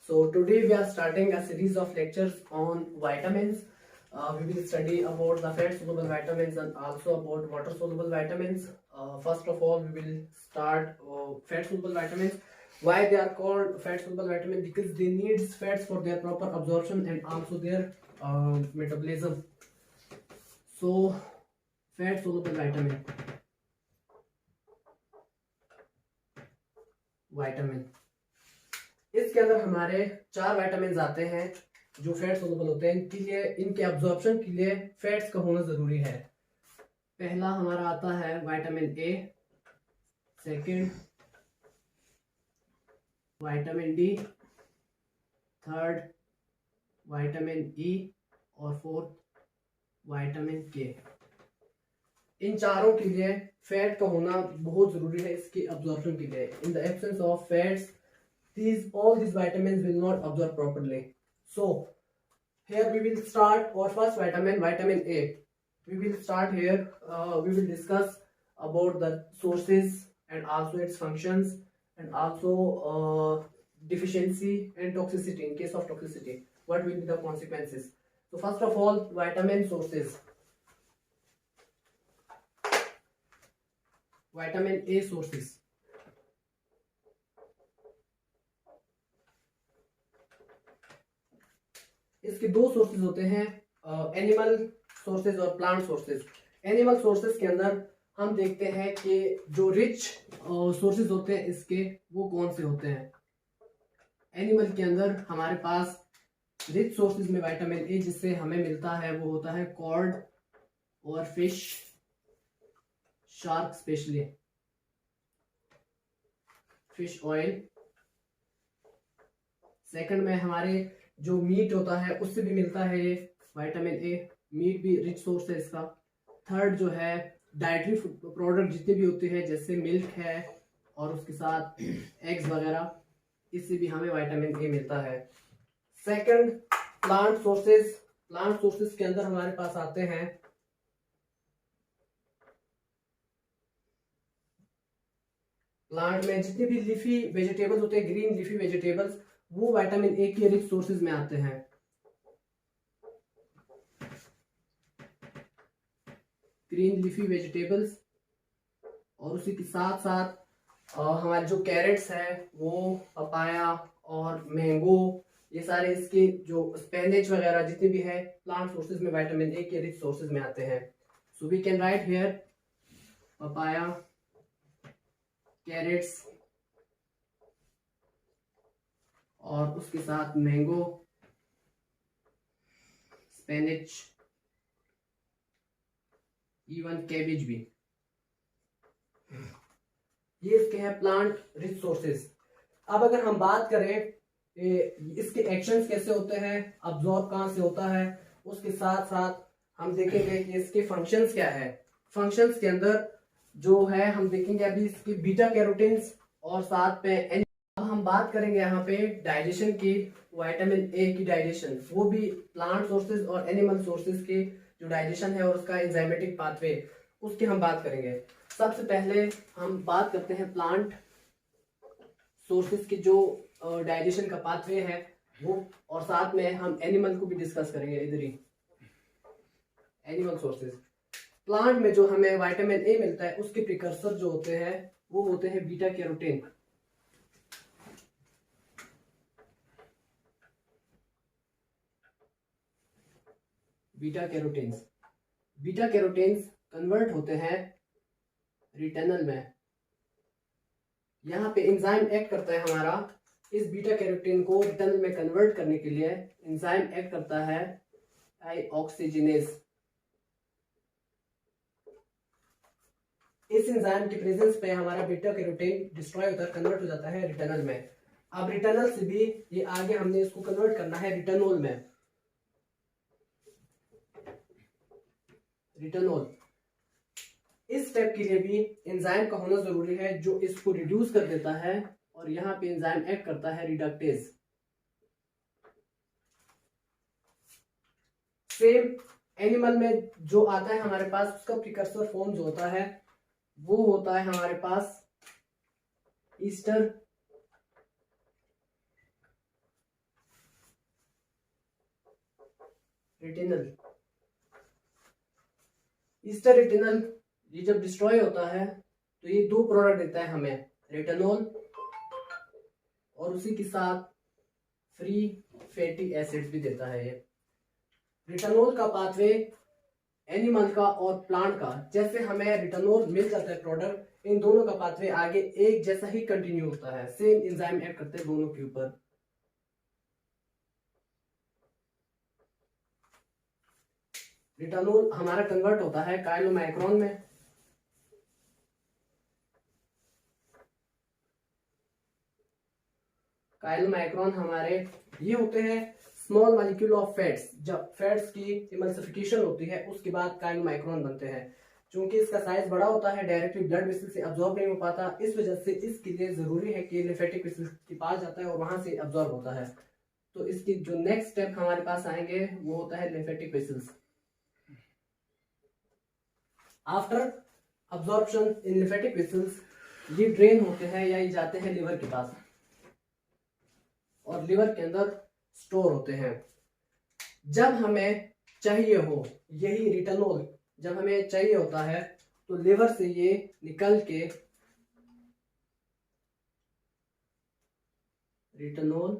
So today we are starting a series of lectures on vitamins. We will study about the fat soluble vitamins and also about water soluble vitamins. First of all, we will start fat soluble vitamins. Why they are called fat soluble vitamins? Because they need fats for their proper absorption and also their metabolism. So fat soluble vitamin इसके अंदर हमारे 4 vitamin आते हैं जो fat soluble होते हैं। इनके लिए इनके अब्जॉर्प्शन के लिए फैट्स का होना जरूरी है। पहला हमारा आता है vitamin A, second vitamin D, third vitamin E और फोर्थ विटामिन के। इन चारों के लिए फैट का होना बहुत जरूरी है इसके अब्जॉर्प्शन के लिए। In the absence of fats all these vitamins will not absorb properly. So here we will start our first vitamin A. We will start here. We will discuss about the sources and also its functions and also deficiency and toxicity. In case of toxicity, what will be the consequences? So first of all, vitamin sources. Vitamin A sources. इसके दो sources होते हैं, animal sources और plant sources. Animal sources के अंदर हम देखते हैं कि जो रिच सोर्सेज होते हैं इसके वो कौन से होते हैं। एनिमल के अंदर हमारे पास रिच सोर्सेज में विटामिन ए जिससे हमें मिलता है वो होता है कॉड और fish, shark specially, fish oil. Second में हमारे जो मीट होता है उससे भी मिलता है ये विटामिन ए, मीट भी रिच सोर्स है इसका। थर्ड जो है डाइटरी प्रोडक्ट जितने भी होते हैं जैसे मिल्क है और उसके साथ एग्स वगैरह, इससे भी हमें विटामिन ए मिलता है। Second plant sources. Plant sources के अंदर हमारे पास आते हैं प्लांट में जितने भी लीफी वेजिटेबल्स होते हैं, ग्रीन लीफी वेजिटेबल्स, वो विटामिन ए के रिच सोर्सेज में आते हैं। ग्रीन लीफी वेजिटेबल्स और उसी के साथ साथ हमारे जो कैरेट्स है वो, पपाया और मैंगो, ये सारे इसके जो स्पेनिच वगैरह जितने भी है प्लांट सोर्सेज में विटामिन ए के रिच सोर्सेज में आते हैं। So we can write here papaya, carrots और उसके साथ मैंगो, स्पेनिच, इवन कैबेज भी। ये इसके हैं प्लांट रिच सोर्सेज। अब अगर हम बात करें इसके एक्शंस कैसे होते हैं, अब्जॉर्ब कहां से होता है, उसके साथ साथ हम देखेंगे कि इसके फंक्शंस क्या है। फंक्शंस के अंदर जो है हम देखेंगे अभी इसके बीटा कैरोटीन्स और साथ में हम बात करेंगे यहाँ पे डाइजेशन की, विटामिन ए की डाइजेशन, वो भी प्लांट सोर्सेज और एनिमल सोर्सेज के जो डाइजेशन है और उसका एंजाइमेटिक पाथवे, उसकी हम बात करेंगे। सबसे पहले हम बात करते हैं प्लांट सोर्सेज की जो डाइजेशन का पाथवे है वो, और साथ में हम एनिमल को भी डिस्कस करेंगे इधर ही। एनिमल सोर्सेज, प्लांट में जो हमें विटामिन ए मिलता है उसके प्रिकर्सर जो होते हैं वो होते हैं beta carotene. Beta carotenes, beta carotenes convert होते हैं रिटेनल में। यहाँ पे एंजाइम एक्ट करता है हमारा इस बीटा कैरोटीन को रिटेनल में कन्वर्ट करने के लिए। एंजाइम एक्ट करता है ऑक्सीजनेज। इस एंजाइम की प्रेजेंस पे हमारा बीटा कैरोटीन डिस्ट्रॉय होता है, कन्वर्ट हो जाता है रिटेनल में। अब रिटेनल से भी ये आगे हमने इसको कन्वर्ट करना है रिटेनॉल में। रिटेनॉल, इस स्टेप के लिए भी एंजाइम का होना जरूरी है जो इसको रिड्यूस कर देता है, और यहाँ पे एंजाइम एक्ट करता है रिडक्टेज। सेम एनिमल में जो आता है हमारे पास उसका प्रिकर्सर फॉर्म जो होता है वो होता है हमारे पास ईस्टर रेटिनल, ईस्टर रेटिनल ये जब डिस्ट्रॉय होता है तो ये दो प्रोडक्ट देता है हमें, रेटिनॉल और उसी के साथ फ्री फैटी एसिड्स भी देता है। ये रेटिनॉल का पाथवे एनिमल का और प्लांट का, जैसे हमें रेटिनॉल मिल जाता है प्रोडक्ट, इन दोनों का पाथवे आगे एक जैसा ही कंटिन्यू होता है, सेम एंजाइम एक्ट करते हैं दोनों के ऊपर। रेटिनॉल हमारा कन्वर्ट होता है काइलोमाइक्रोन में, काइलोमाइक्रोन हमारे ये होते हैं स्मॉल मॉलिक्यूल ऑफ फैट्स। जब फैट्स की इमल्सिफिकेशन होती है उसके बाद काइलोमाइक्रोन बनते हैं। चूंकि इसका साइज बड़ा होता है, डायरेक्टली ब्लड वेसल से अब्जॉर्ब नहीं हो पाता, इस वजह से इसके लिए जरूरी है कि लिम्फेटिक वेसल के पास जाता है और वहां से अब्जॉर्ब होता है। तो इसकी जो नेक्स्ट स्टेप हमारे पास आएंगे वो होता है लिम्फेटिक वेसल्स। आफ्टर अब्जॉर्प्शन इन लिम्फेटिक वेसल्स ये ड्रेन होते हैं या ये जाते हैं लिवर के पास और लिवर के अंदर स्टोर होते हैं। जब हमें चाहिए हो, यही रेटिनॉल जब हमें चाहिए होता है तो लिवर से ये निकल के रेटिनॉल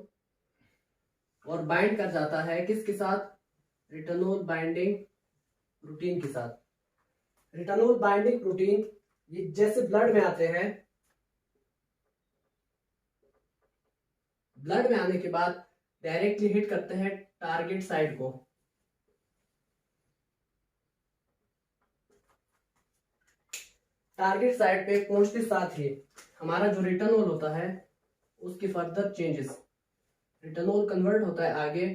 और बाइंड कर जाता है किसके साथ, रेटिनॉल बाइंडिंग प्रोटीन के साथ। रेटिनॉल बाइंडिंग प्रोटीन ये जैसे ब्लड में आते हैं, ब्लड में आने के बाद डायरेक्टली हिट करते हैं टारगेट साइट को। टारगेट साइट पे पहुंचते साथ ही हमारा जो रेटिनॉल होता है उसकी फर्दर चेंजेस, रेटिनॉल कन्वर्ट होता है आगे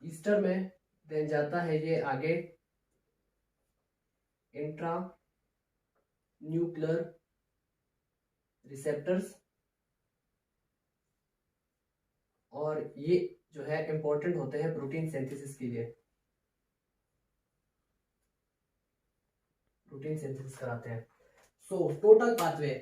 ईस्टर में, देन जाता है ये आगे इंट्रा न्यूक्लियर रिसेप्टर्स, और ये जो है इंपॉर्टेंट होते हैं प्रोटीन सिंथेसिस के लिए, प्रोटीन सिंथेसिस कराते हैं। So total pathway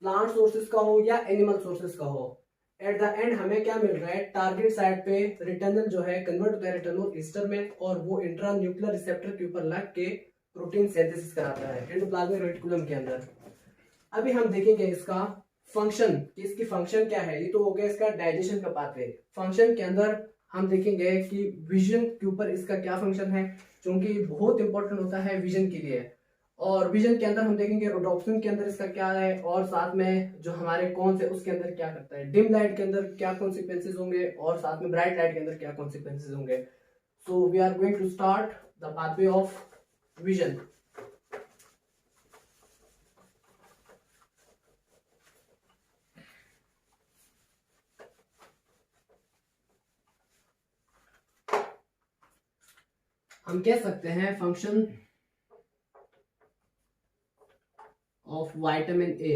plant sources का हो या एनिमल सोर्सेस का हो, एट द एंड हमें क्या मिल रहा है, टारगेट साइट पे रेटिनल जो है कन्वर्ट होता है रेटिनॉल ईस्टर में और वो इंट्रा न्यूक्लियर रिसेप्टर के ऊपर लग के प्रोटीन सिंथेसिस कराता है एंडोप्लाज्मिक रेटिकुलम के अंदर। अभी हम देखेंगे इसका फंक्शन, कि इसकी फंक्शन क्या है। ये तो हो गया इसका डाइजेशन का पाथवे। फंक्शन के अंदर हम देखेंगे कि विजन के ऊपर इसका क्या फंक्शन है, क्योंकि बहुत इंपॉर्टेंट होता है विजन के लिए। और विजन के अंदर हम देखेंगे रोडोप्सिन के अंदर इसका क्या है, और साथ में जो हमारे कौन से उसके अंदर क्या करता है, डिम लाइट के अंदर क्या कॉन्सिक्वेंसेज होंगे और साथ में ब्राइट लाइट के अंदर क्या कॉन्सिक्वेंसेज होंगे। So we are going to start the pathway of vision. हम कह सकते हैं फंक्शन ऑफ विटामिन ए।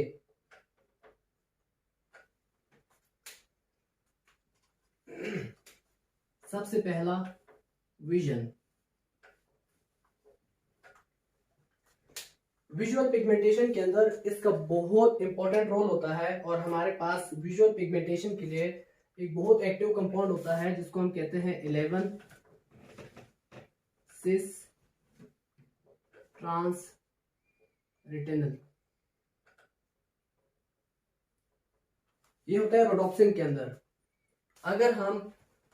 सबसे पहला विजन, विजुअल पिगमेंटेशन के अंदर इसका बहुत इंपॉर्टेंट रोल होता है। और हमारे पास विजुअल पिगमेंटेशन के लिए एक बहुत एक्टिव कंपाउंड होता है जिसको हम कहते हैं 11 सिस ट्रांस रेटिनल। ये होता है रोडोप्सिन के अंदर। अगर हम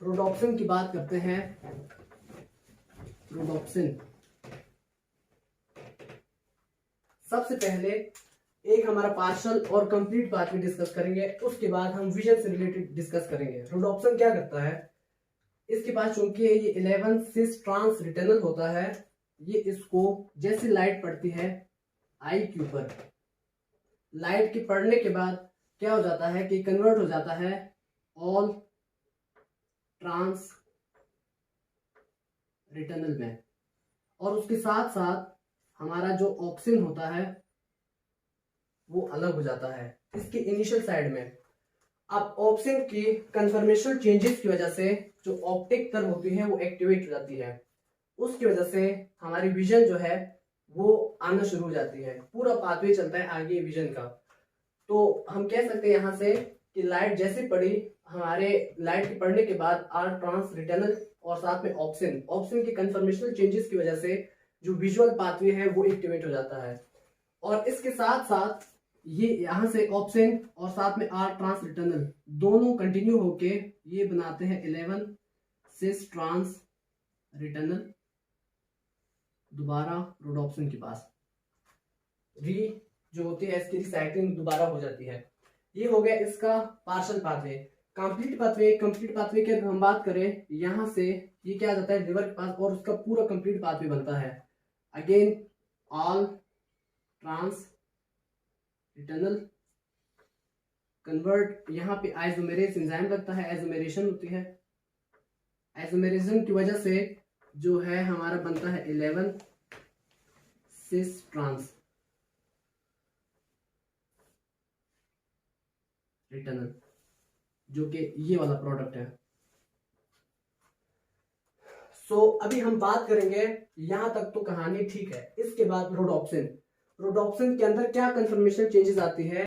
रोडोप्सिन की बात करते हैं, रोडोप्सिन सबसे पहले एक हमारा पार्शियल और कंप्लीट पाथवे डिस्कस करेंगे, उसके बाद हम विजन से रिलेटेड डिस्कस करेंगे। रोडोप्सिन क्या करता है, इसके पास चूंकि ये 11 सिस ट्रांस रेटिनल होता है, ये इसको जैसे लाइट पड़ती है आई के ऊपर, लाइट के पड़ने के बाद क्या हो जाता है कि कन्वर्ट हो जाता है ऑल ट्रांस रेटिनल में, और उसके साथ साथ हमारा जो ऑप्सिन होता है वो अलग हो जाता है इसके इनिशियल साइड में। अब ऑप्सिन की कन्फर्मेशनल चेंजेस की वजह से जो ऑप्टिक कर्व होती है वो एक्टिवेट हो जाती है, उसकी वजह से हमारी विजन जो है वो आना शुरू हो जाती है। पूरा पाथवे चलता है आगे विजन का। तो हम कह सकते हैं यहाँ से कि लाइट जैसे पड़ी, हमारे लाइट के पड़ने के बाद आर ट्रांस रिटर्नल और साथ में ऑप्शन के कन्फर्मेशनल चेंजेस की वजह से जो विजुअल पाथवे है वो एक्टिवेट हो जाता है। और इसके साथ साथ ये यहाँ से ऑप्शन और साथ में आर ट्रांस रिटर्नल दोनों कंटिन्यू होके ये बनाते हैं 11 सिस ट्रांस रिटर्नल, दोबारा रोडोप्सिन के पास जो होती है इसकी रिसाइक्लिंग दोबारा हो जाती है। ये हो गया इसका पार्शियल पाथवे। कंप्लीट पाथवे की अगर हम बात करें, यहाँ से ये क्या आ जाता है लिवर के पास और उसका पूरा कंप्लीट पाथवे बनता है। अगेन ऑल ट्रांस रिटर्नल कन्वर्ट, यहाँ पे आइसोमेरेज एंजाइम लगता है, आइसोमेरेशन होती है। आइसोमेरेशन की वजह से जो है हमारा बनता है 11 सिस ट्रांस रिटर्नल, जो कि ये वाला प्रोडक्ट है। अभी हम बात करेंगे, यहां तक तो कहानी ठीक है। इसके बाद रोडोप्सिन के अंदर क्या कंफर्मेशन चेंजेस आती है।